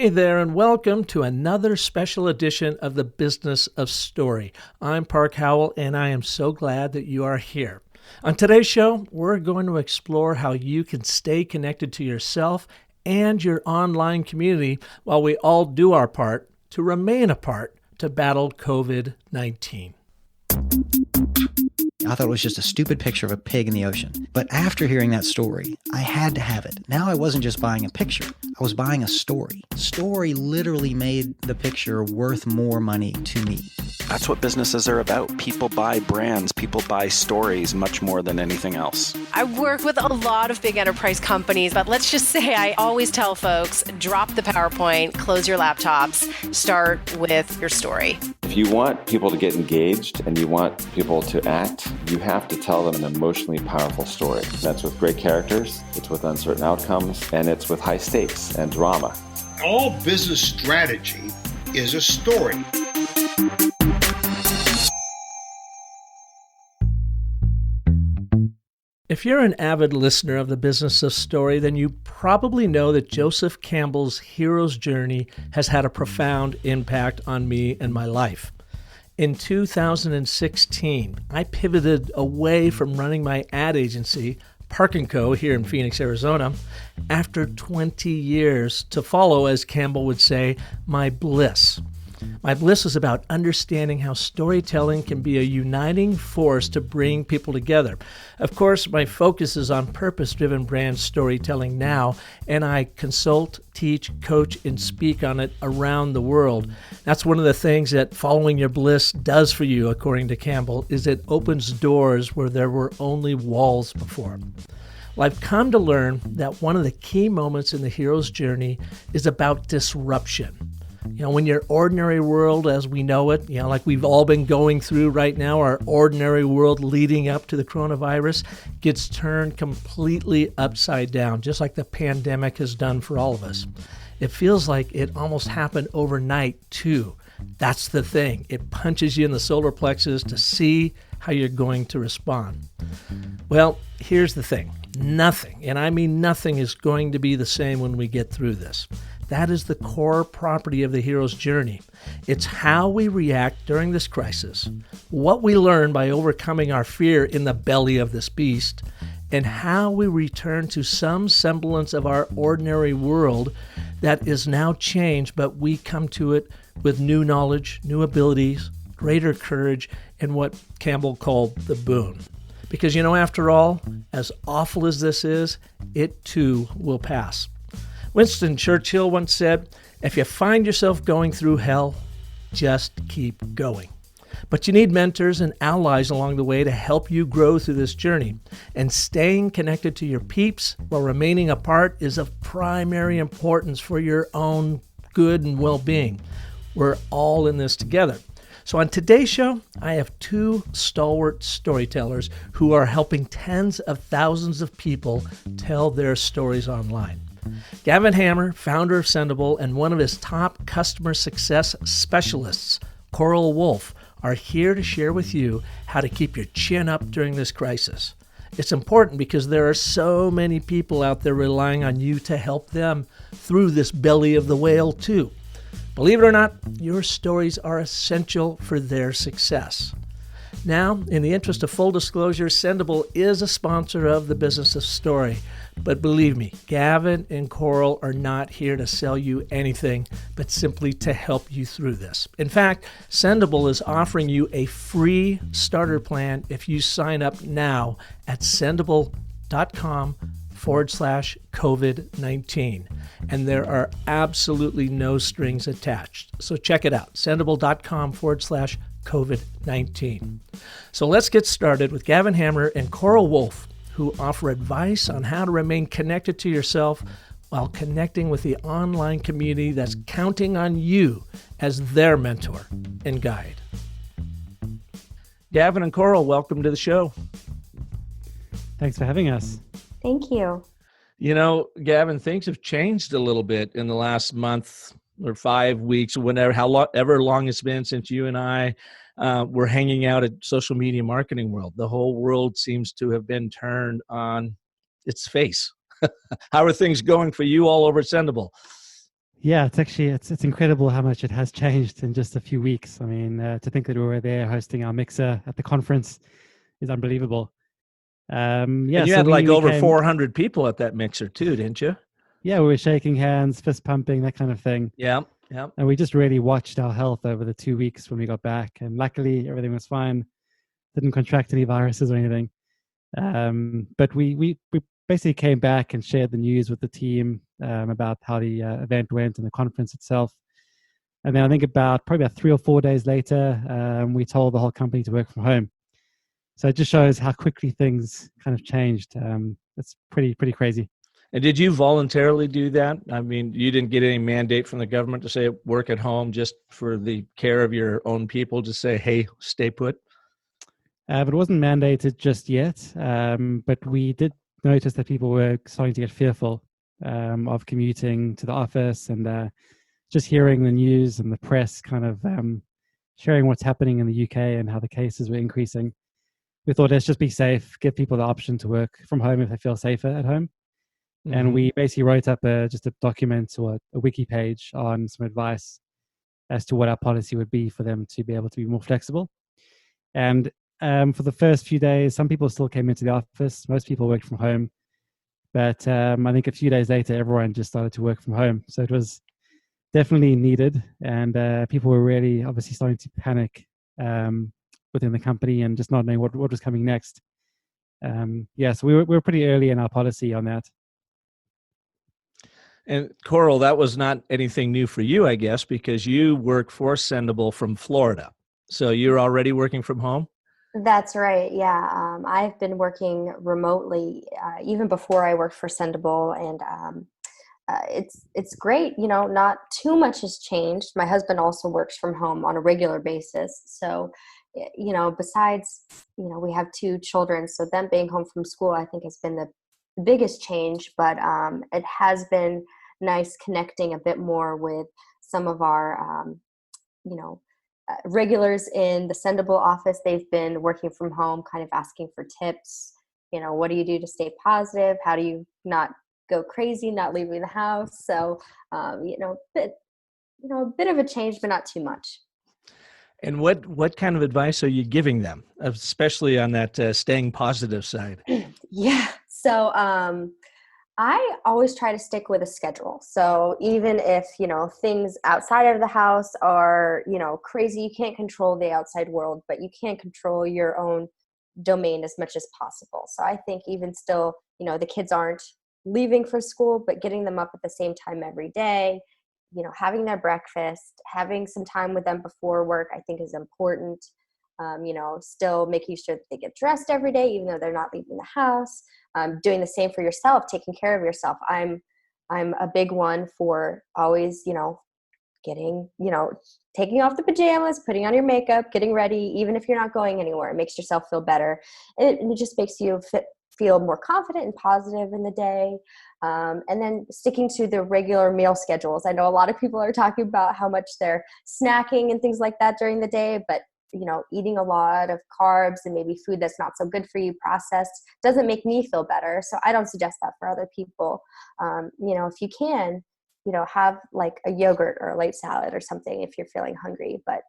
Hey there, and welcome to another special edition of the Business of Story. I'm Park Howell, and I am so glad that you are here. On today's show, we're going to explore how you can stay connected to yourself and your online community while we all do our part to remain apart to battle COVID-19. I thought it was just a stupid picture of a pig in the ocean. But after hearing that story, I had to have it. Now I wasn't just buying a picture. I was buying a story. Story literally made the picture worth more money to me. That's what businesses are about. People buy brands. People buy stories much more than anything else. I work with a lot of big enterprise companies, but let's just say I always tell folks, drop the PowerPoint, close your laptops, start with your story. If you want people to get engaged and you want people to act, you have to tell them an emotionally powerful story. That's with great characters, it's with uncertain outcomes, and it's with high stakes and drama. All business strategy is a story. If you're an avid listener of the Business of Story, then you probably know that Joseph Campbell's hero's journey has had a profound impact on me and my life. In 2016, I pivoted away from running my ad agency, Park & Co. here in Phoenix, Arizona, after 20 years to follow, as Campbell would say, my bliss. My bliss is about understanding how storytelling can be a uniting force to bring people together. Of course, my focus is on purpose-driven brand storytelling now, and I consult, teach, coach, and speak on it around the world. That's one of the things that following your bliss does for you, according to Campbell, is it opens doors where there were only walls before. Well, I've come to learn that one of the key moments in the hero's journey is about disruption. You know, when your ordinary world as we know it, like we've all been going through right now, our ordinary world leading up to the coronavirus gets turned completely upside down, just like the pandemic has done for all of us. It feels like it almost happened overnight, too. That's the thing. It punches you in the solar plexus to see how you're going to respond. Well, here's the thing. Nothing, and I mean nothing, is going to be the same when we get through this. That is the core property of the hero's journey. It's how we react during this crisis, what we learn by overcoming our fear in the belly of this beast, and how we return to some semblance of our ordinary world that is now changed, but we come to it with new knowledge, new abilities, greater courage, and what Campbell called the boon. Because, after all, as awful as this is, it too will pass. Winston Churchill once said, if you find yourself going through hell, just keep going. But you need mentors and allies along the way to help you grow through this journey. And staying connected to your peeps while remaining apart is of primary importance for your own good and well-being. We're all in this together. So on today's show, I have two stalwart storytellers who are helping tens of thousands of people tell their stories online. Gavin Hammar, founder of Sendible and one of his top customer success specialists, Coral Wulff, are here to share with you how to keep your chin up during this crisis. It's important because there are so many people out there relying on you to help them through this belly of the whale too. Believe it or not, your stories are essential for their success. Now, in the interest of full disclosure, Sendible is a sponsor of the Business of Story. But believe me, Gavin and Coral are not here to sell you anything, but simply to help you through this. In fact, Sendible is offering you a free starter plan if you sign up now at sendible.com/COVID-19. And there are absolutely no strings attached. So check it out, sendible.com/COVID-19. So let's get started with Gavin Hammar and Coral Wulff, who offer advice on how to remain connected to yourself while connecting with the online community that's counting on you as their mentor and guide. Gavin and Coral, welcome to the show. Thanks for having us. Thank you. Gavin, things have changed a little bit in the last month or 5 weeks, however long it's been since you and I were hanging out at Social Media Marketing World. The whole world seems to have been turned on its face. How are things going for you all over Sendible? Yeah, it's incredible how much it has changed in just a few weeks. I mean, to think that we were there hosting our mixer at the conference is unbelievable. And Yeah, you so had like we over came. 400 people at that mixer too, didn't you? Yeah, we were shaking hands, fist pumping, that kind of thing. Yeah, yeah. And we just really watched our health over the 2 weeks when we got back. And luckily, everything was fine. Didn't contract any viruses or anything. But we basically came back and shared the news with the team about how the event went and the conference itself. And then I think probably about 3 or 4 days later, we told the whole company to work from home. So it just shows how quickly things kind of changed. It's pretty crazy. And did you voluntarily do that? I mean, you didn't get any mandate from the government to say work at home just for the care of your own people to say, hey, stay put? But it wasn't mandated just yet. But we did notice that people were starting to get fearful of commuting to the office and just hearing the news and the press kind of sharing what's happening in the UK and how the cases were increasing. We thought, let's just be safe, give people the option to work from home if they feel safer at home. And we basically wrote up just a document or a wiki page on some advice as to what our policy would be for them to be able to be more flexible. And for the first few days, some people still came into the office. Most people worked from home. But I think a few days later, everyone just started to work from home. So it was definitely needed. And people were really obviously starting to panic within the company and just not knowing what was coming next. So we were pretty early in our policy on that. And Coral, that was not anything new for you, I guess, because you work for Sendible from Florida. So you're already working from home? That's right. Yeah. I've been working remotely even before I worked for Sendible, and it's great. Not too much has changed. My husband also works from home on a regular basis. So, besides, we have 2 children, so them being home from school, I think has been the biggest change, but it has been nice connecting a bit more with some of our, regulars in the Sendible office. They've been working from home, kind of asking for tips. What do you do to stay positive? How do you not go crazy, not leaving the house? So, a bit of a change, but not too much. And what kind of advice are you giving them, especially on that staying positive side? Yeah. So I always try to stick with a schedule. So even if, things outside of the house are, crazy, you can't control the outside world, but you can control your own domain as much as possible. So I think even still, the kids aren't leaving for school, but getting them up at the same time every day, having their breakfast, having some time with them before work, I think is important. Still making sure that they get dressed every day, even though they're not leaving the house. Doing the same for yourself, taking care of yourself. I'm a big one for always, getting, taking off the pajamas, putting on your makeup, getting ready, even if you're not going anywhere. It makes yourself feel better. And it just makes you feel more confident and positive in the day. And then sticking to the regular meal schedules. I know a lot of people are talking about how much they're snacking and things like that during the day, but eating a lot of carbs and maybe food that's not so good for you, processed, doesn't make me feel better. So I don't suggest that for other people. If you can, have like a yogurt or a light salad or something if you're feeling hungry. But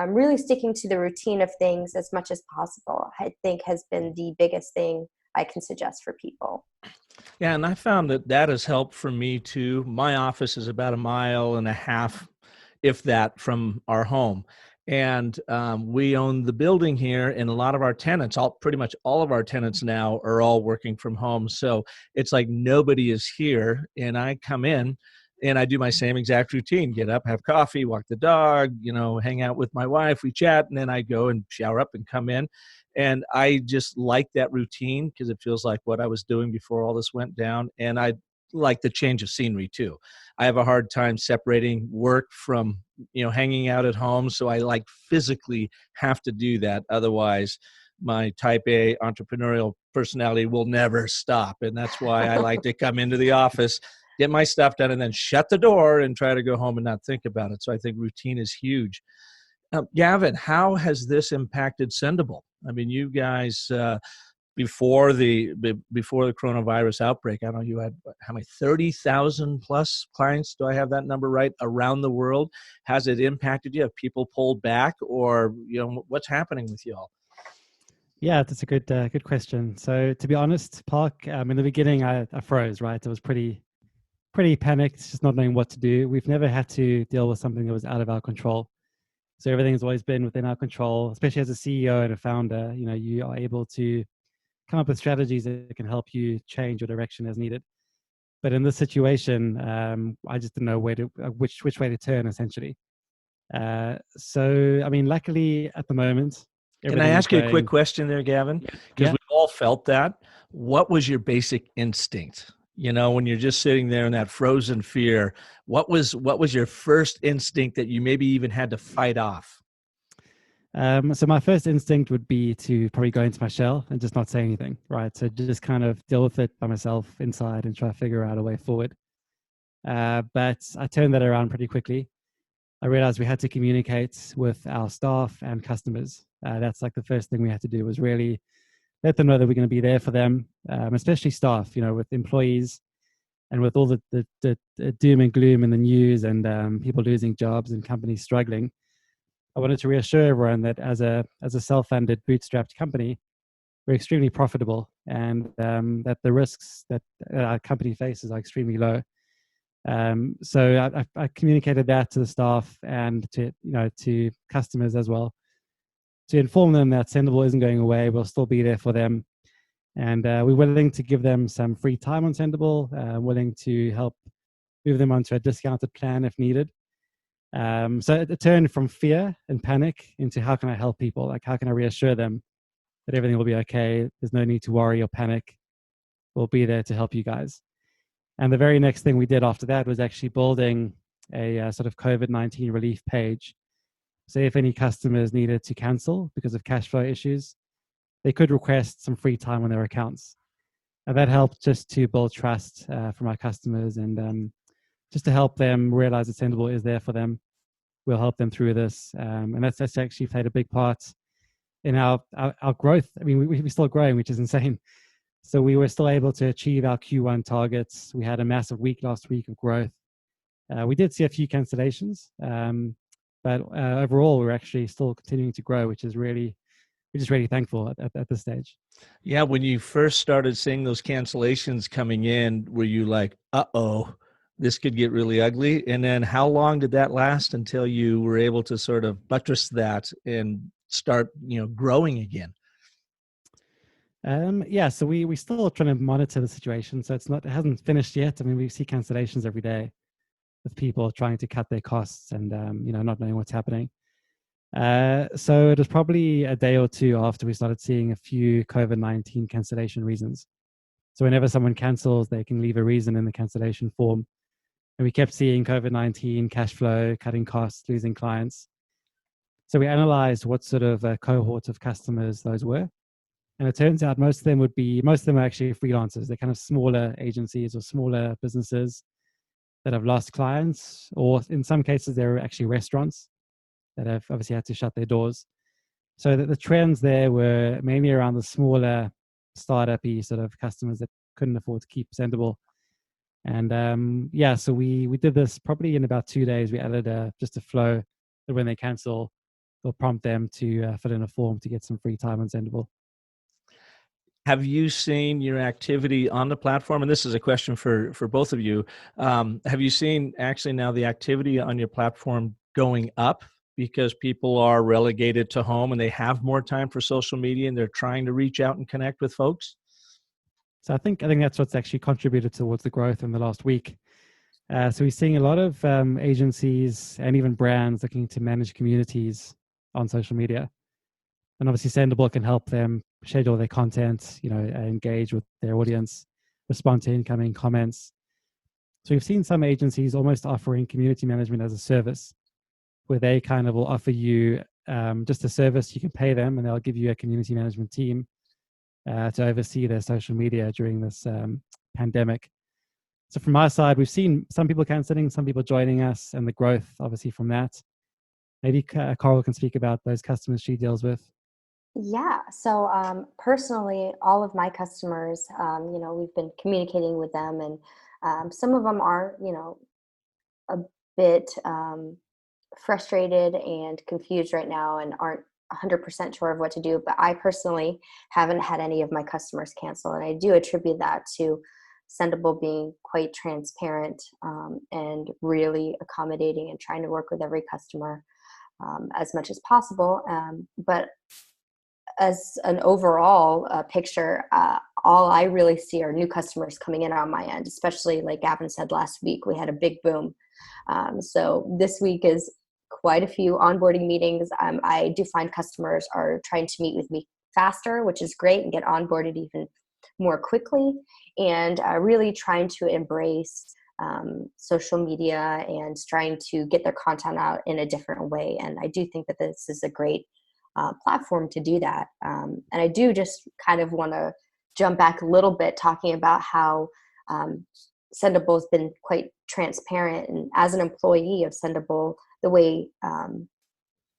really sticking to the routine of things as much as possible, I think has been the biggest thing I can suggest for people. Yeah, and I found that has helped for me too. My office is about 1.5 miles, if that, from our home. And we own the building here, and a lot of our tenants, pretty much all of our tenants now are all working from home. So it's like nobody is here, and I come in and I do my same exact routine: get up, have coffee, walk the dog, hang out with my wife, we chat, and then I go and shower up and come in. And I just like that routine because it feels like what I was doing before all this went down. And I like the change of scenery too. I have a hard time separating work from, hanging out at home. So I like physically have to do that. Otherwise, my type A entrepreneurial personality will never stop. And that's why I like to come into the office, get my stuff done, and then shut the door and try to go home and not think about it. So I think routine is huge. Gavin, how has this impacted Sendible? I mean, you guys before the coronavirus outbreak, I don't know, you had how many, 30,000 plus clients? Do I have that number right? Around the world. Has it impacted you? Have people pulled back, or what's happening with you all? Yeah, that's a good question. So to be honest, Park, in the beginning, I froze. Right, I was pretty panicked, just not knowing what to do. We've never had to deal with something that was out of our control. So everything's always been within our control, especially as a CEO and a founder. You are able to come up with strategies that can help you change your direction as needed. But in this situation, I just didn't know which way to turn, essentially. So, I mean, luckily at the moment, can I ask you a quick question there, Gavin? Because Yeah. we've all felt that. What was your basic instinct? When you're just sitting there in that frozen fear, what was your first instinct that you maybe even had to fight off? So my first instinct would be to probably go into my shell and just not say anything, right? So just kind of deal with it by myself inside and try to figure out a way forward. But I turned that around pretty quickly. I realized we had to communicate with our staff and customers. That's like the first thing we had to do, was really let them know that we're going to be there for them, especially staff, with employees and with all the doom and gloom in the news and people losing jobs and companies struggling. I wanted to reassure everyone that as a self-funded, bootstrapped company, we're extremely profitable, and that the risks that our company faces are extremely low. So I communicated that to the staff and to customers as well, to inform them that Sendible isn't going away. We'll still be there for them, and we're willing to give them some free time on Sendible, willing to help move them onto a discounted plan if needed. So it turned from fear and panic into how can I help people? Like, how can I reassure them that everything will be okay? There's no need to worry or panic. We'll be there to help you guys. And the very next thing we did after that was actually building a sort of COVID-19 relief page. So if any customers needed to cancel because of cash flow issues, they could request some free time on their accounts. And that helped just to build trust from our customers, and just to help them realize that Sendible is there for them. We'll help them through this. And that's actually played a big part in our growth. I mean, we're still growing, which is insane. So we were still able to achieve our Q1 targets. We had a massive week last week of growth. We did see a few cancellations, but overall, we're actually still continuing to grow, which is we're just really thankful at this stage. Yeah, when you first started seeing those cancellations coming in, were you like, uh-oh, this could get really ugly? And then how long did that last until you were able to sort of buttress that and start, growing again? Yeah, so we still trying to monitor the situation. So it hasn't finished yet. I mean, we see cancellations every day with people trying to cut their costs and not knowing what's happening. So it was probably a day or two after we started seeing a few COVID-19 cancellation reasons. So whenever someone cancels, they can leave a reason in the cancellation form. And we kept seeing COVID-19, cash flow, cutting costs, losing clients. So we analyzed what sort of cohort of customers those were. And it turns out most of them are actually freelancers. They're kind of smaller agencies or smaller businesses that have lost clients, or in some cases, they're actually restaurants that have obviously had to shut their doors. So the trends there were mainly around the smaller startup-y sort of customers that couldn't afford to keep Sendible. And so we did this probably in about 2 days. We added just a flow that when they cancel, we'll prompt them to fill in a form to get some free time on Sendible. Have you seen your activity on the platform? And this is a question for both of you. Have you seen actually now the activity on your platform going up because people are relegated to home and they have more time for social media and they're trying to reach out and connect with folks? So I think that's what's actually contributed towards the growth in the last week. So we're seeing a lot of agencies and even brands looking to manage communities on social media. And obviously Sendible can help them schedule their content, engage with their audience, respond to incoming comments. So we've seen some agencies almost offering community management as a service, where they kind of will offer you just a service. You can pay them and they'll give you a community management team to oversee their social media during this pandemic. So from our side, we've seen some people canceling, some people joining us, and the growth obviously from that. Maybe Coral can speak about those customers she deals with. Yeah. So personally, all of my customers, we've been communicating with them, and some of them are, a bit frustrated and confused right now and aren't 100% sure of what to do. But I personally haven't had any of my customers cancel. And I do attribute that to Sendible being quite transparent and really accommodating and trying to work with every customer as much as possible. But as an overall picture, all I really see are new customers coming in on my end, especially like Gavin said last week, we had a big boom. So this week is quite a few onboarding meetings. I do find customers are trying to meet with me faster, which is great, and get onboarded even more quickly, and really trying to embrace social media and trying to get their content out in a different way. And I do think that this is a great platform to do that. And I do just kind of want to jump back a little bit, talking about how Sendible has been quite transparent. And as an employee of Sendible, the way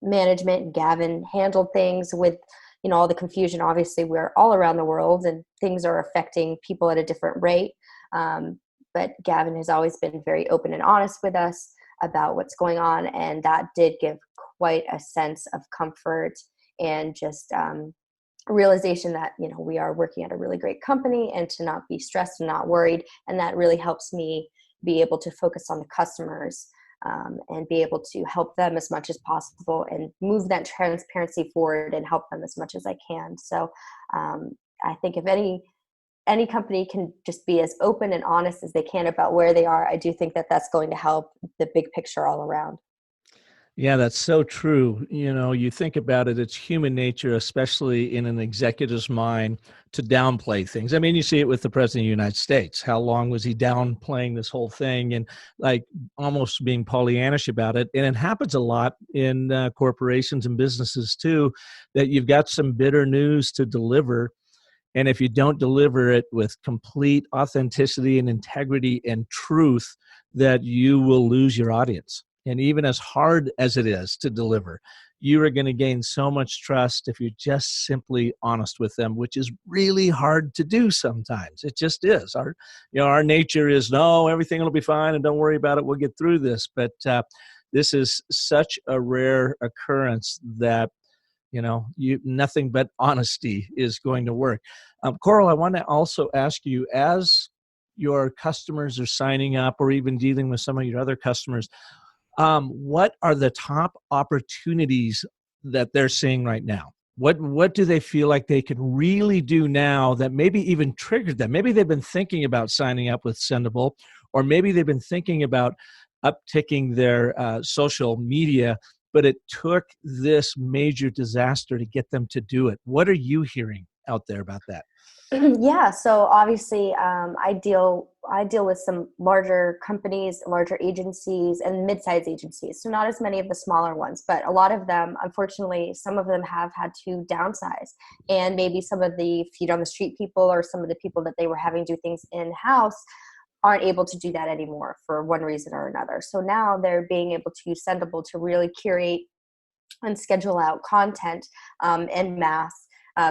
management and Gavin handled things with, all the confusion, obviously we're all around the world and things are affecting people at a different rate. But Gavin has always been very open and honest with us about what's going on. And that did give quite a sense of comfort and just realization that, we are working at a really great company, and to not be stressed and not worried. And that really helps me be able to focus on the customers and be able to help them as much as possible and move that transparency forward and help them as much as I can. So I think if any company can just be as open and honest as they can about where they are, I do think that that's going to help the big picture all around. Yeah, that's so true. You think about it, it's human nature, especially in an executive's mind, to downplay things. I mean, you see it with the president of the United States. How long was he downplaying this whole thing and like almost being Pollyannish about it? And it happens a lot in corporations and businesses too, that you've got some bitter news to deliver. And if you don't deliver it with complete authenticity and integrity and truth, that you will lose your audience. And even as hard as it is to deliver, you are going to gain so much trust if you're just simply honest with them, which is really hard to do sometimes. It just is. Our nature is, no, everything will be fine and don't worry about it. We'll get through this. But this is such a rare occurrence that nothing but honesty is going to work. Coral, I want to also ask you, as your customers are signing up or even dealing with some of your other customers, what are the top opportunities that they're seeing right now? What do they feel like they can really do now that maybe even triggered them? Maybe they've been thinking about signing up with Sendible, or maybe they've been thinking about upticking their social media, but it took this major disaster to get them to do it. What are you hearing out there about that? Yeah, so obviously I deal with some larger companies, larger agencies, and mid-sized agencies. So not as many of the smaller ones, but a lot of them, unfortunately, some of them have had to downsize. And maybe some of the feet on the street people or some of the people that they were having do things in-house aren't able to do that anymore for one reason or another. So now they're being able to use Sendible to really curate and schedule out content en masse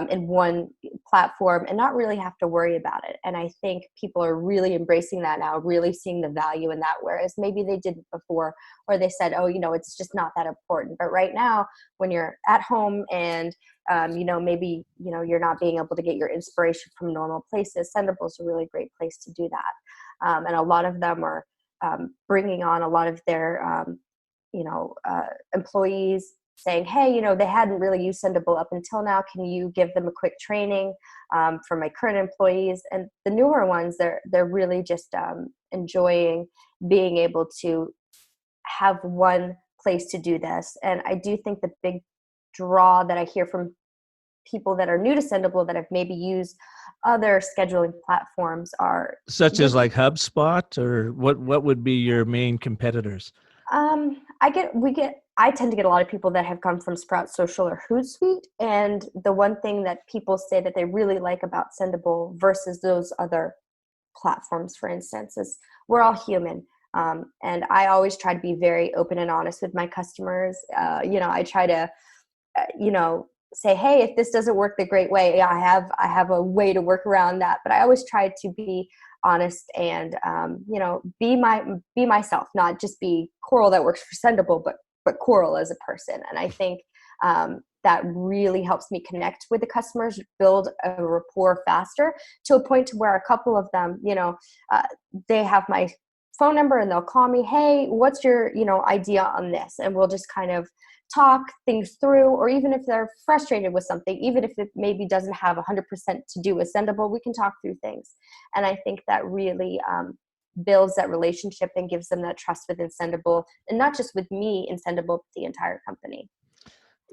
in one platform and not really have to worry about it. And I think people are really embracing that now, really seeing the value in that, whereas maybe they didn't before, or they said, oh, it's just not that important. But right now, when you're at home and, maybe, you're not being able to get your inspiration from normal places, Sendible is a really great place to do that. And a lot of them are bringing on a lot of their, employees, saying, hey, they hadn't really used Sendible up until now. Can you give them a quick training for my current employees? And the newer ones, they're really just enjoying being able to have one place to do this. And I do think the big draw that I hear from people that are new to Sendible that have maybe used other scheduling platforms are such as like HubSpot, or what would be your main competitors? I tend to get a lot of people that have come from Sprout Social or Hootsuite. And the one thing that people say that they really like about Sendible versus those other platforms, for instance, is we're all human. And I always try to be very open and honest with my customers. I try to, say, hey, if this doesn't work the great way, I have a way to work around that. But I always try to be honest and, be myself, not just be Coral that works for Sendible, but Coral as a person. And I think that really helps me connect with the customers, build a rapport faster, to a point to where a couple of them, they have my phone number and they'll call me, hey, what's your, idea on this? And we'll just kind of talk things through, or even if they're frustrated with something, even if it maybe doesn't have 100% to do with Sendible, we can talk through things. And I think that really builds that relationship and gives them that trust within Sendible, and not just with me in Sendible, but the entire company.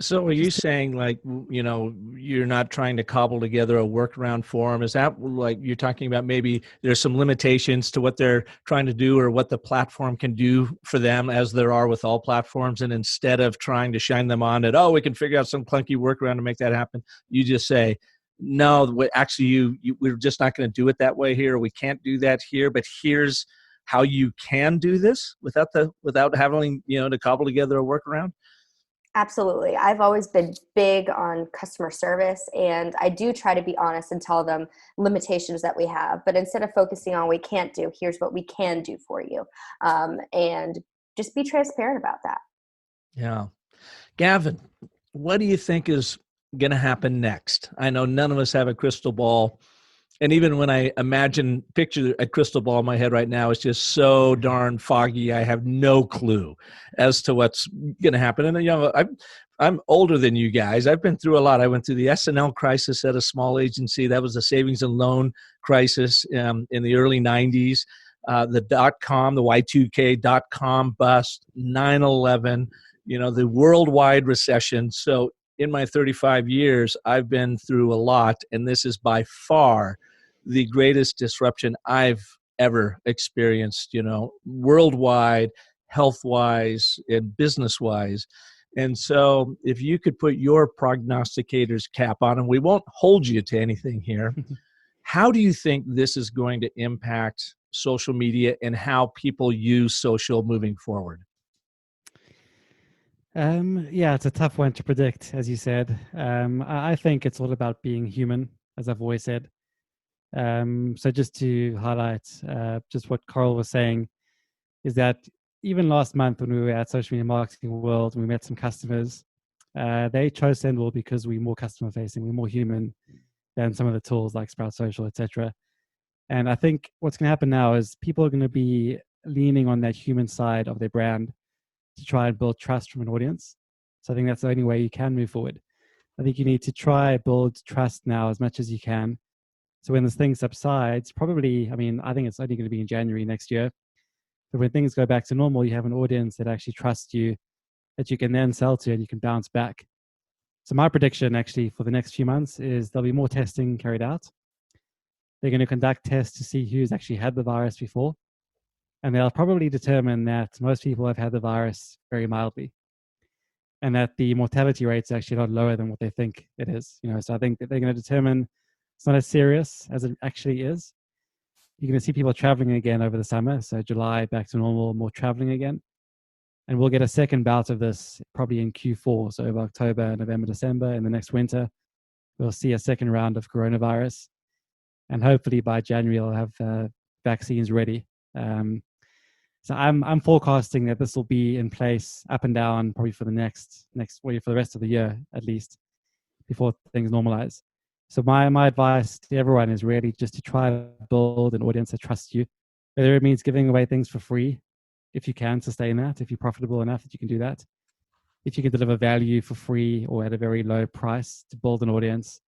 So are you saying, like, you're not trying to cobble together a workaround for them? Is that like you're talking about maybe there's some limitations to what they're trying to do or what the platform can do for them, as there are with all platforms, and instead of trying to shine them on it, we can figure out some clunky workaround to make that happen, you just say, no, actually, we're just not going to do it that way here. We can't do that here, but here's how you can do this without having, to cobble together a workaround? Absolutely. I've always been big on customer service, and I do try to be honest and tell them limitations that we have. But instead of focusing on what we can't do, here's what we can do for you. And just be transparent about that. Yeah. Gavin, what do you think is going to happen next? I know none of us have a crystal ball. And even when I picture a crystal ball in my head right now, it's just so darn foggy. I have no clue as to what's going to happen. And, I'm older than you guys. I've been through a lot. I went through the S&L crisis at a small agency. That was the savings and loan crisis in the early 90s. The .com, the Y2K .com bust, 9/11, the worldwide recession. So in my 35 years, I've been through a lot, and this is by far the greatest disruption I've ever experienced, worldwide, health-wise, and business-wise. And so if you could put your prognosticator's cap on, and we won't hold you to anything here, how do you think this is going to impact social media and how people use social moving forward? It's a tough one to predict, as you said. I think it's all about being human, as I've always said. So just to highlight just what Coral was saying, is that even last month when we were at Social Media Marketing World and we met some customers, they chose Sendible because we're more customer facing, we're more human than some of the tools like Sprout Social, etc. And I think what's going to happen now is people are going to be leaning on that human side of their brand to try and build trust from an audience. So I think that's the only way you can move forward. I think you need to try build trust now as much as you can. So when this thing subsides, probably, I think it's only going to be in January next year. But when things go back to normal, you have an audience that actually trusts you, that you can then sell to and you can bounce back. So my prediction actually for the next few months is there'll be more testing carried out. They're going to conduct tests to see who's actually had the virus before. And they'll probably determine that most people have had the virus very mildly, and that the mortality rate's actually a lot lower than what they think it is. So I think that they're going to determine it's not as serious as it actually is. You're going to see people traveling again over the summer. So July, back to normal, more traveling again. And we'll get a second bout of this probably in Q4. So over October, November, December, in the next winter, we'll see a second round of coronavirus. And hopefully by January, we'll have vaccines ready. So I'm forecasting that this will be in place up and down probably for the next for the rest of the year at least, before things normalize. So my advice to everyone is really just to try to build an audience that trusts you, whether it means giving away things for free, if you can sustain that, if you're profitable enough that you can do that, if you can deliver value for free or at a very low price to build an audience.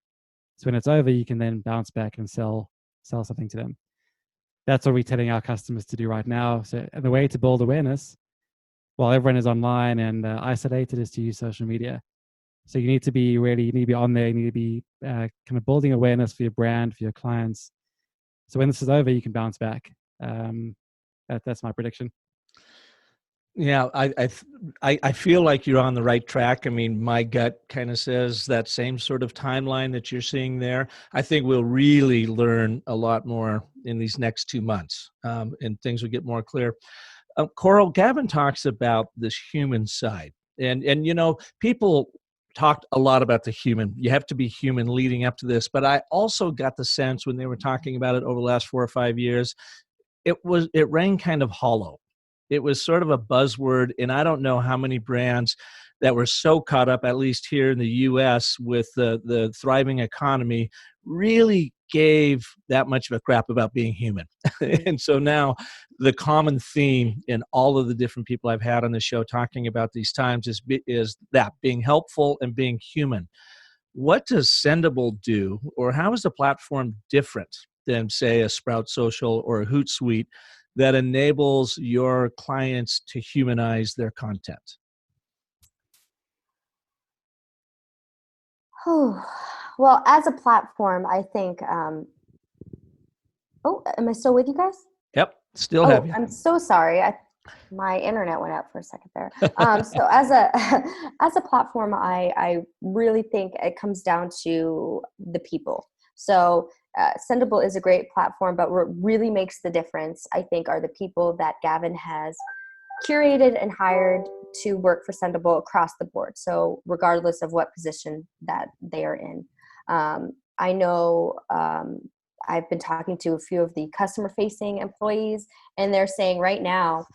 So when it's over, you can then bounce back and sell something to them. That's what we're telling our customers to do right now. So the way to build awareness while everyone is online and isolated is to use social media. So you need to be on there. You need to be kind of building awareness for your brand, for your clients. So when this is over, you can bounce back. That's my prediction. Yeah, I feel like you're on the right track. My gut kind of says that same sort of timeline that you're seeing there. I think we'll really learn a lot more in these next 2 months, and things will get more clear. Coral, Gavin talks about this human side, and people talked a lot about the human. You have to be human leading up to this. But I also got the sense when they were talking about it over the last 4 or 5 years, it rang kind of hollow. It was sort of a buzzword, and I don't know how many brands that were so caught up, at least here in the U.S., with the thriving economy, really gave that much of a crap about being human. And so now the common theme in all of the different people I've had on the show talking about these times is that being helpful and being human. What does Sendible do, or how is the platform different than, say, a Sprout Social or a Hootsuite that enables your clients to humanize their content? Well, as a platform, I think. Oh, am I still with you guys? Yep, still have you. I'm so sorry. My internet went out for a second there. So as a as a platform, I really think it comes down to the people. So Sendible is a great platform, but what really makes the difference, I think, are the people that Gavin has curated and hired to work for Sendible across the board. So regardless of what position that they are in. I know I've been talking to a few of the customer-facing employees, and they're saying right now,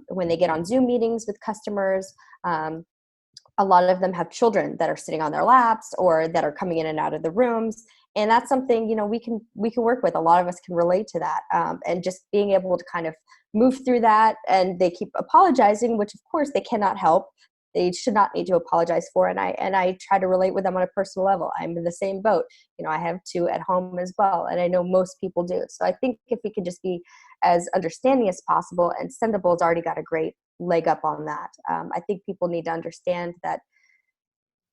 when they get on Zoom meetings with customers, a lot of them have children that are sitting on their laps or that are coming in and out of the rooms. And that's something, we can work with. A lot of us can relate to that. And just being able to kind of move through that. And they keep apologizing, which of course they cannot help. They should not need to apologize for. And I try to relate with them on a personal level. I'm in the same boat. I have two at home as well. And I know most people do. So I think if we can just be as understanding as possible, and Sendible's already got a great leg up on that. I think people need to understand that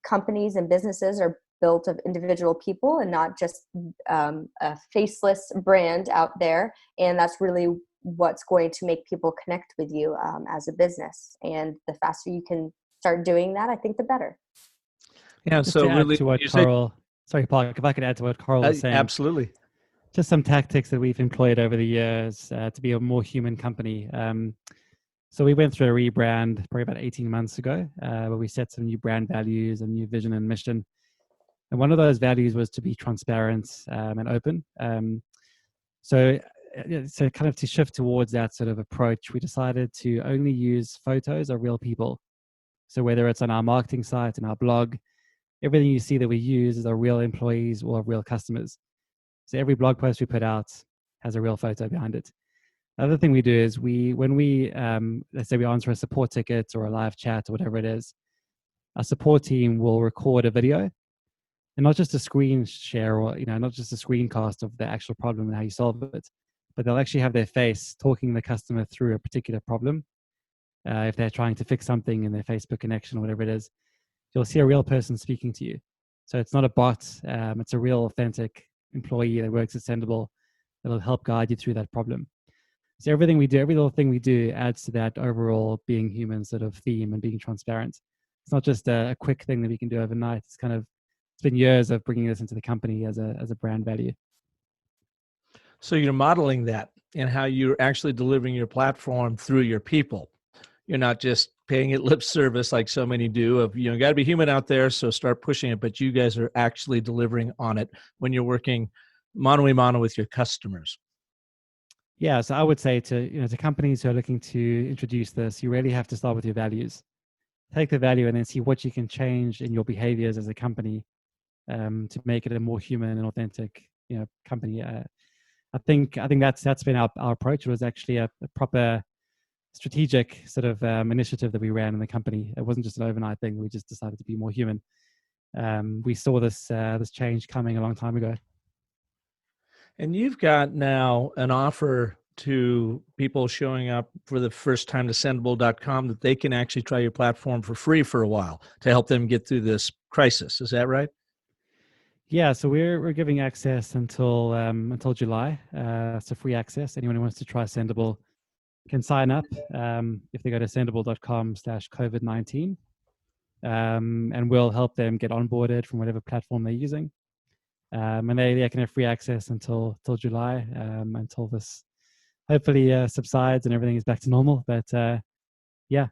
companies and businesses are built of individual people and not just a faceless brand out there. And that's really what's going to make people connect with you as a business. And the faster you can start doing that, I think the better. Yeah. Just so to really, add to what Coral, sorry, Paul, if I could add to what Coral was saying. Absolutely. Just some tactics that we've employed over the years to be a more human company. So we went through a rebrand probably about 18 months ago, where we set some new brand values and new vision and mission. And one of those values was to be transparent and open. So kind of to shift towards that sort of approach, we decided to only use photos of real people. So whether it's on our marketing site and our blog, everything you see that we use is our real employees or real customers. So every blog post we put out has a real photo behind it. The other thing we do is when we let's say we answer a support ticket or a live chat or whatever it is, our support team will record a video, and not just a screen share or not just a screencast of the actual problem and how you solve it, but they'll actually have their face talking the customer through a particular problem. If they're trying to fix something in their Facebook connection or whatever it is, you'll see a real person speaking to you. So it's not a bot; it's a real, authentic employee that works at Sendible that'll help guide you through that problem. So everything we do, every little thing we do adds to that overall being human sort of theme and being transparent. It's not just a quick thing that we can do overnight. It's been years of bringing this into the company as a brand value. So you're modeling that and how you're actually delivering your platform through your people. You're not just paying it lip service like so many do of, got to be human out there, so start pushing it, but you guys are actually delivering on it when you're working mano a mano with your customers. Yeah, so I would say to companies who are looking to introduce this, you really have to start with your values. Take the value and then see what you can change in your behaviors as a company to make it a more human and authentic, company. I think that's been our approach. It was actually a proper strategic sort of initiative that we ran in the company. It wasn't just an overnight thing. We just decided to be more human. We saw this change coming a long time ago. And you've got now an offer to people showing up for the first time to Sendible.com that they can actually try your platform for free for a while to help them get through this crisis. Is that right? Yeah, so we're giving access until July. So free access. Anyone who wants to try Sendible can sign up if they go to sendible.com/COVID-19, and we'll help them get onboarded from whatever platform they're using. And they can have free access until July, until this hopefully subsides and everything is back to normal. But yeah.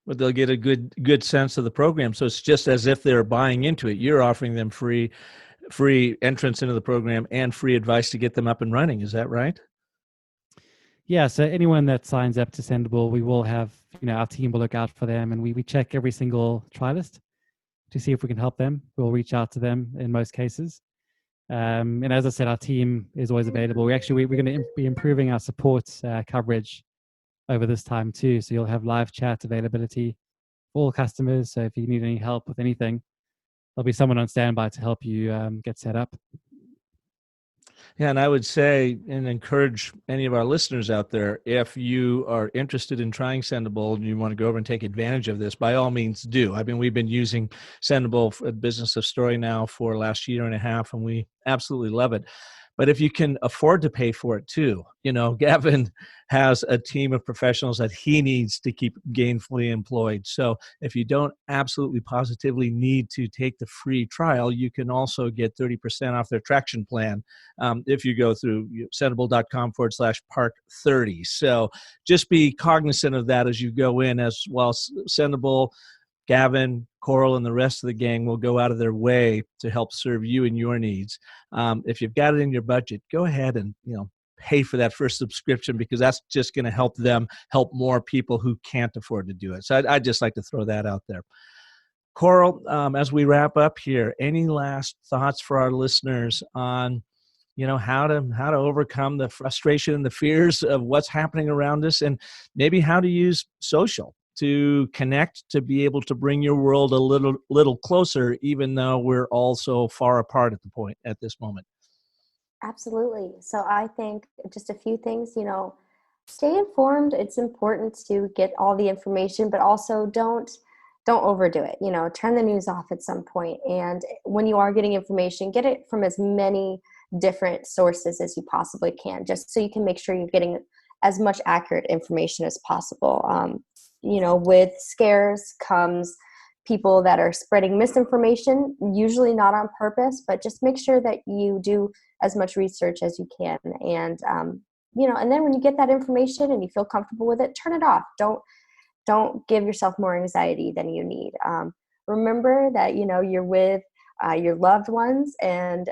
But they'll get a good sense of the program. So it's just as if they're buying into it. You're offering them free entrance into the program and free advice to get them up and running. Is that right? Yeah, so anyone that signs up to Sendible, we will have, our team will look out for them, and we check every single trialist to see if we can help them. We'll reach out to them in most cases. And as I said, our team is always available. We're going to be improving our support coverage over this time too. So you'll have live chat availability for all customers. So if you need any help with anything, there'll be someone on standby to help you get set up. Yeah, and I would say and encourage any of our listeners out there, if you are interested in trying Sendible and you want to go over and take advantage of this, by all means do. I mean, we've been using Sendible for Business of Story now for the last year and a half, and we absolutely love it. But if you can afford to pay for it too, Gavin has a team of professionals that he needs to keep gainfully employed. So if you don't absolutely positively need to take the free trial, you can also get 30% off their traction plan if you go through sendible.com/park30. So just be cognizant of that as you go in, as well. Sendible, Gavin, Coral, and the rest of the gang will go out of their way to help serve you and your needs. If you've got it in your budget, go ahead and pay for that first subscription, because that's just going to help them help more people who can't afford to do it. So I'd just like to throw that out there. Coral, as we wrap up here, any last thoughts for our listeners on how to overcome the frustration and the fears of what's happening around us, and maybe how to use social to connect, to be able to bring your world a little closer, even though we're all so far apart at this moment? Absolutely. So I think just a few things, stay informed. It's important to get all the information, but also don't overdo it. Turn the news off at some point. And when you are getting information, get it from as many different sources as you possibly can, just so you can make sure you're getting as much accurate information as possible. With scares comes people that are spreading misinformation, usually not on purpose, but just make sure that you do as much research as you can. And, and then when you get that information and you feel comfortable with it, turn it off. Don't give yourself more anxiety than you need. Remember that, you're with your loved ones. And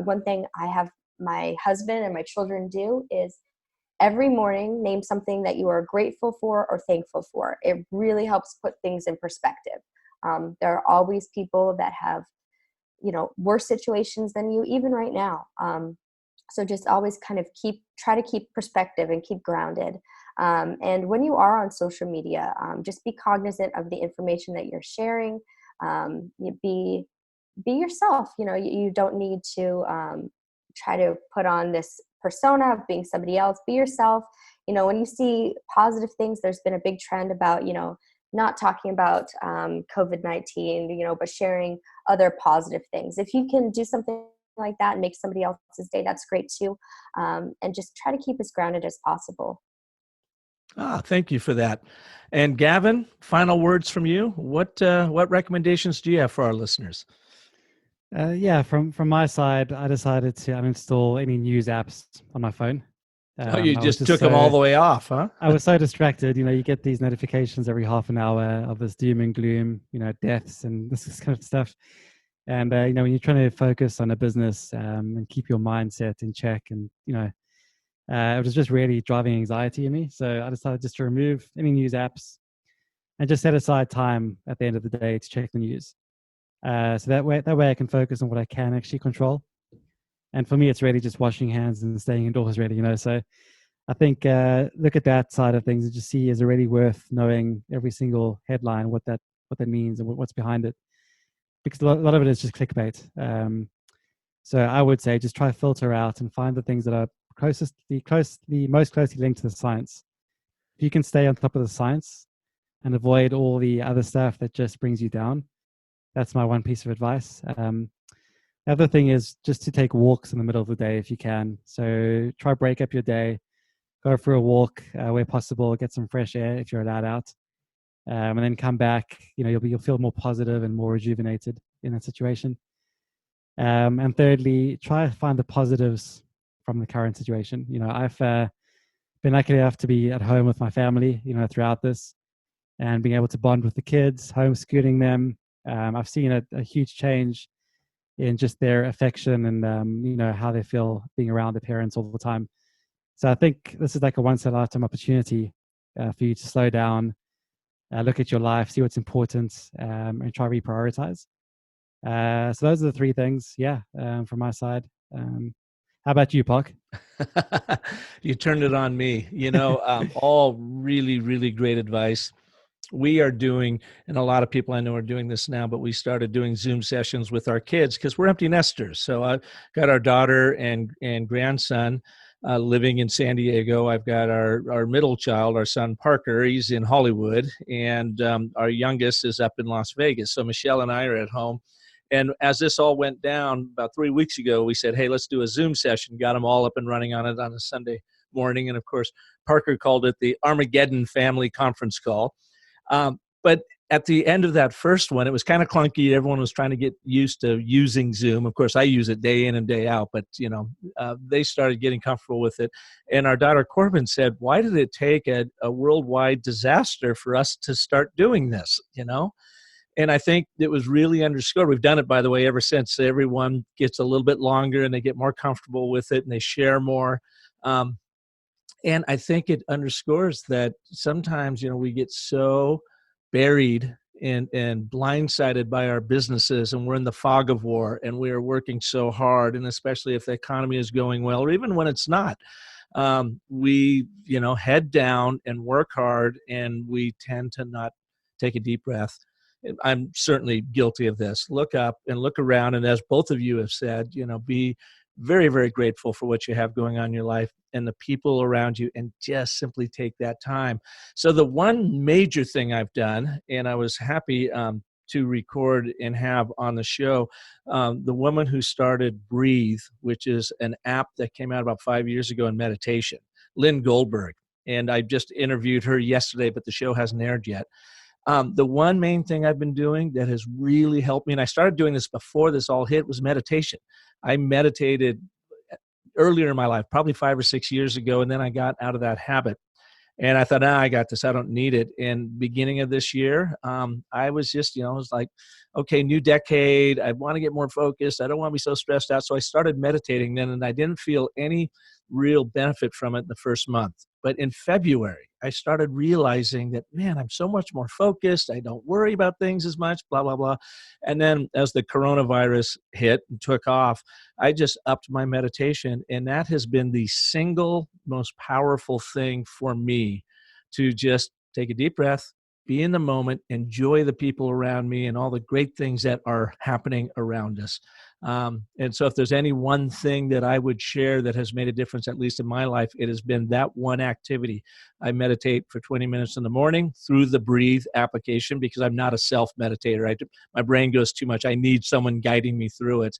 one thing I have my husband and my children do is every morning name something that you are grateful for or thankful for. It really helps put things in perspective. There are always people that have, worse situations than you, even right now. So just always kind of try to keep perspective and keep grounded. And when you are on social media, just be cognizant of the information that you're sharing. You be yourself. You don't need to try to put on this persona of being somebody else. Be yourself. When you see positive things, there's been a big trend about, not talking about COVID-19, but sharing other positive things. If you can do something like that and make somebody else's day, that's great too. And just try to keep as grounded as possible. Thank you for that. And Gavin, final words from you. What recommendations do you have for our listeners? From my side, I decided to uninstall any news apps on my phone. You just took them all the way off, huh? I was so distracted. You get these notifications every half an hour of this doom and gloom, deaths and this kind of stuff. And, when you're trying to focus on a business and keep your mindset in check, and, it was just really driving anxiety in me. So I decided just to remove any news apps and just set aside time at the end of the day to check the news. So that way I can focus on what I can actually control. And for me, it's really just washing hands and staying indoors, really, So I think look at that side of things and just see, is it really worth knowing every single headline, what that means and what's behind it? Because a lot of it is just clickbait. So I would say just try to filter out and find the things that are most closely linked to the science. If you can stay on top of the science and avoid all the other stuff that just brings you down, that's my one piece of advice. The other thing is just to take walks in the middle of the day if you can. So try break up your day, go for a walk where possible, get some fresh air if you're allowed out, and then come back. You'll feel more positive and more rejuvenated in that situation. And thirdly, try to find the positives from the current situation. I've been lucky enough to be at home with my family, throughout this. and being able to bond with the kids, homeschooling them. I've seen a huge change in just their affection and, you know, how they feel being around their parents all the time. So I think this is like a once in a lifetime opportunity for you to slow down, look at your life, see what's important, and try to reprioritize. So those are the three things, from my side. How about you, Park? You turned it on me. You know, all really, really great advice. We are doing, and a lot of people I know are doing this now, but we started doing Zoom sessions with our kids because we're empty nesters. So I've got our daughter and grandson living in San Diego. I've got our middle child, our son Parker. He's in Hollywood, and our youngest is up in Las Vegas. So Michelle and I are at home. And as this all went down about 3 weeks ago, we said, hey, let's do a Zoom session. Got them all up and running on it on a Sunday morning. And of course, Parker called it the Armageddon Family Conference Call. But at the end of that first one, it was kind of clunky. Everyone was trying to get used to using Zoom. Of course, I use it day in and day out, but they started getting comfortable with it. And our daughter Corbin said, why did it take a worldwide disaster for us to start doing this, And I think it was really underscored. We've done it, by the way, ever since. Everyone gets a little bit longer and they get more comfortable with it and they share more. And I think it underscores that sometimes, we get so buried and blindsided by our businesses, and we're in the fog of war, and we are working so hard. And especially if the economy is going well, or even when it's not, we, head down and work hard, and we tend to not take a deep breath. I'm certainly guilty of this. Look up and look around. And as both of you have said, be very, very grateful for what you have going on in your life and the people around you, and just simply take that time. So the one major thing I've done, and I was happy to record and have on the show, the woman who started Breathe, which is an app that came out about 5 years ago in meditation, Lynn Goldberg. And I just interviewed her yesterday, but the show hasn't aired yet. The one main thing I've been doing that has really helped me, and I started doing this before this all hit, was meditation. I meditated earlier in my life, probably 5 or 6 years ago, and then I got out of that habit. And I thought, I got this. I don't need it. And beginning of this year, I was just, I was like, okay, new decade. I want to get more focused. I don't want to be so stressed out. So I started meditating then, and I didn't feel any real benefit from it in the first month. But in February, I started realizing that, man, I'm so much more focused. I don't worry about things as much, blah, blah, blah. And then as the coronavirus hit and took off, I just upped my meditation. And that has been the single most powerful thing for me, to just take a deep breath, be in the moment, enjoy the people around me and all the great things that are happening around us. And so if there's any one thing that I would share that has made a difference, at least in my life, it has been that one activity. I meditate for 20 minutes in the morning through the Breathe application, because I'm not a self-meditator. My brain goes too much. I need someone guiding me through it.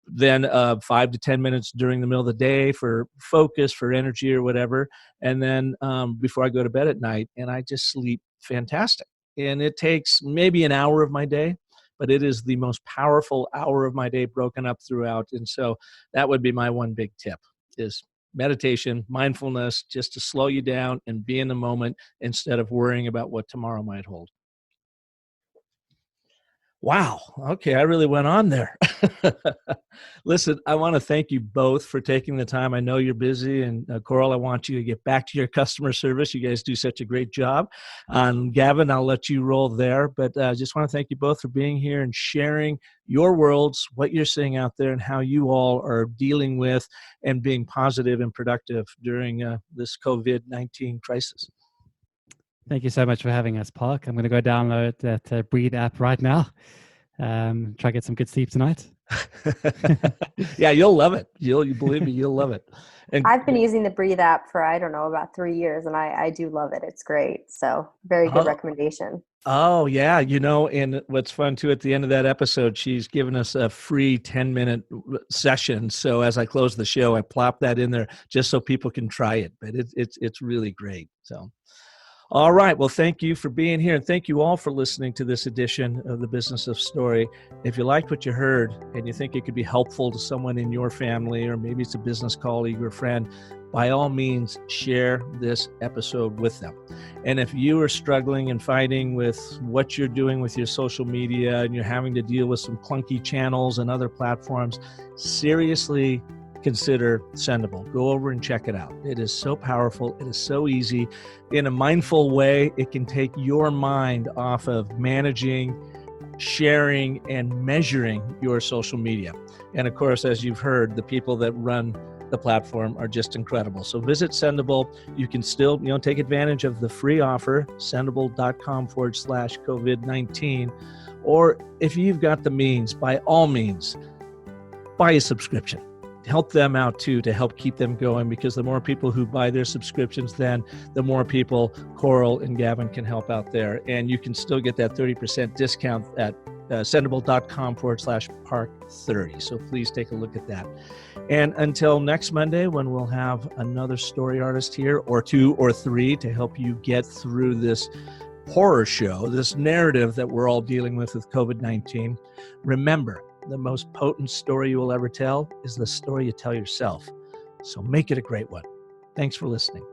Then 5 to 10 minutes during the middle of the day for focus, for energy or whatever. And then before I go to bed at night, and I just sleep fantastic. And it takes maybe an hour of my day, but it is the most powerful hour of my day broken up throughout. And so that would be my one big tip, is meditation, mindfulness, just to slow you down and be in the moment instead of worrying about what tomorrow might hold. Wow. Okay. I really went on there. Listen, I want to thank you both for taking the time. I know you're busy, and Coral, I want you to get back to your customer service. You guys do such a great job. Gavin, I'll let you roll there, but I just want to thank you both for being here and sharing your worlds, what you're seeing out there, and how you all are dealing with and being positive and productive during this COVID-19 crisis. Thank you so much for having us, Park. I'm going to go download that Breathe app right now. Try to get some good sleep tonight. Yeah, you'll love it. You believe me, you'll love it. And I've been using the Breathe app for, about 3 years, and I do love it. It's great. So very good recommendation. Oh, yeah. And what's fun, too, at the end of that episode, she's given us a free 10-minute session. So as I close the show, I plop that in there just so people can try it. But it's really great. So, All right. Well, thank you for being here. And thank you all for listening to this edition of The Business of Story. If you liked what you heard and you think it could be helpful to someone in your family, or maybe it's a business colleague or friend, by all means, share this episode with them. And if you are struggling and fighting with what you're doing with your social media and you're having to deal with some clunky channels and other platforms, seriously consider Sendible. Go over and check it out. It is so powerful. It is so easy. In a mindful way, it can take your mind off of managing, sharing, and measuring your social media. And of course, as you've heard, the people that run the platform are just incredible. So visit Sendible. You can still, take advantage of the free offer, sendible.com/COVID-19. Or if you've got the means, by all means, buy a subscription. Help them out too, to help keep them going, because the more people who buy their subscriptions, then the more people Coral and Gavin can help out there. And you can still get that 30% discount at sendible.com/park30. So please take a look at that. And until next Monday, when we'll have another story artist here, or 2 or 3, to help you get through this horror show, this narrative that we're all dealing with COVID-19, remember, the most potent story you will ever tell is the story you tell yourself. So make it a great one. Thanks for listening.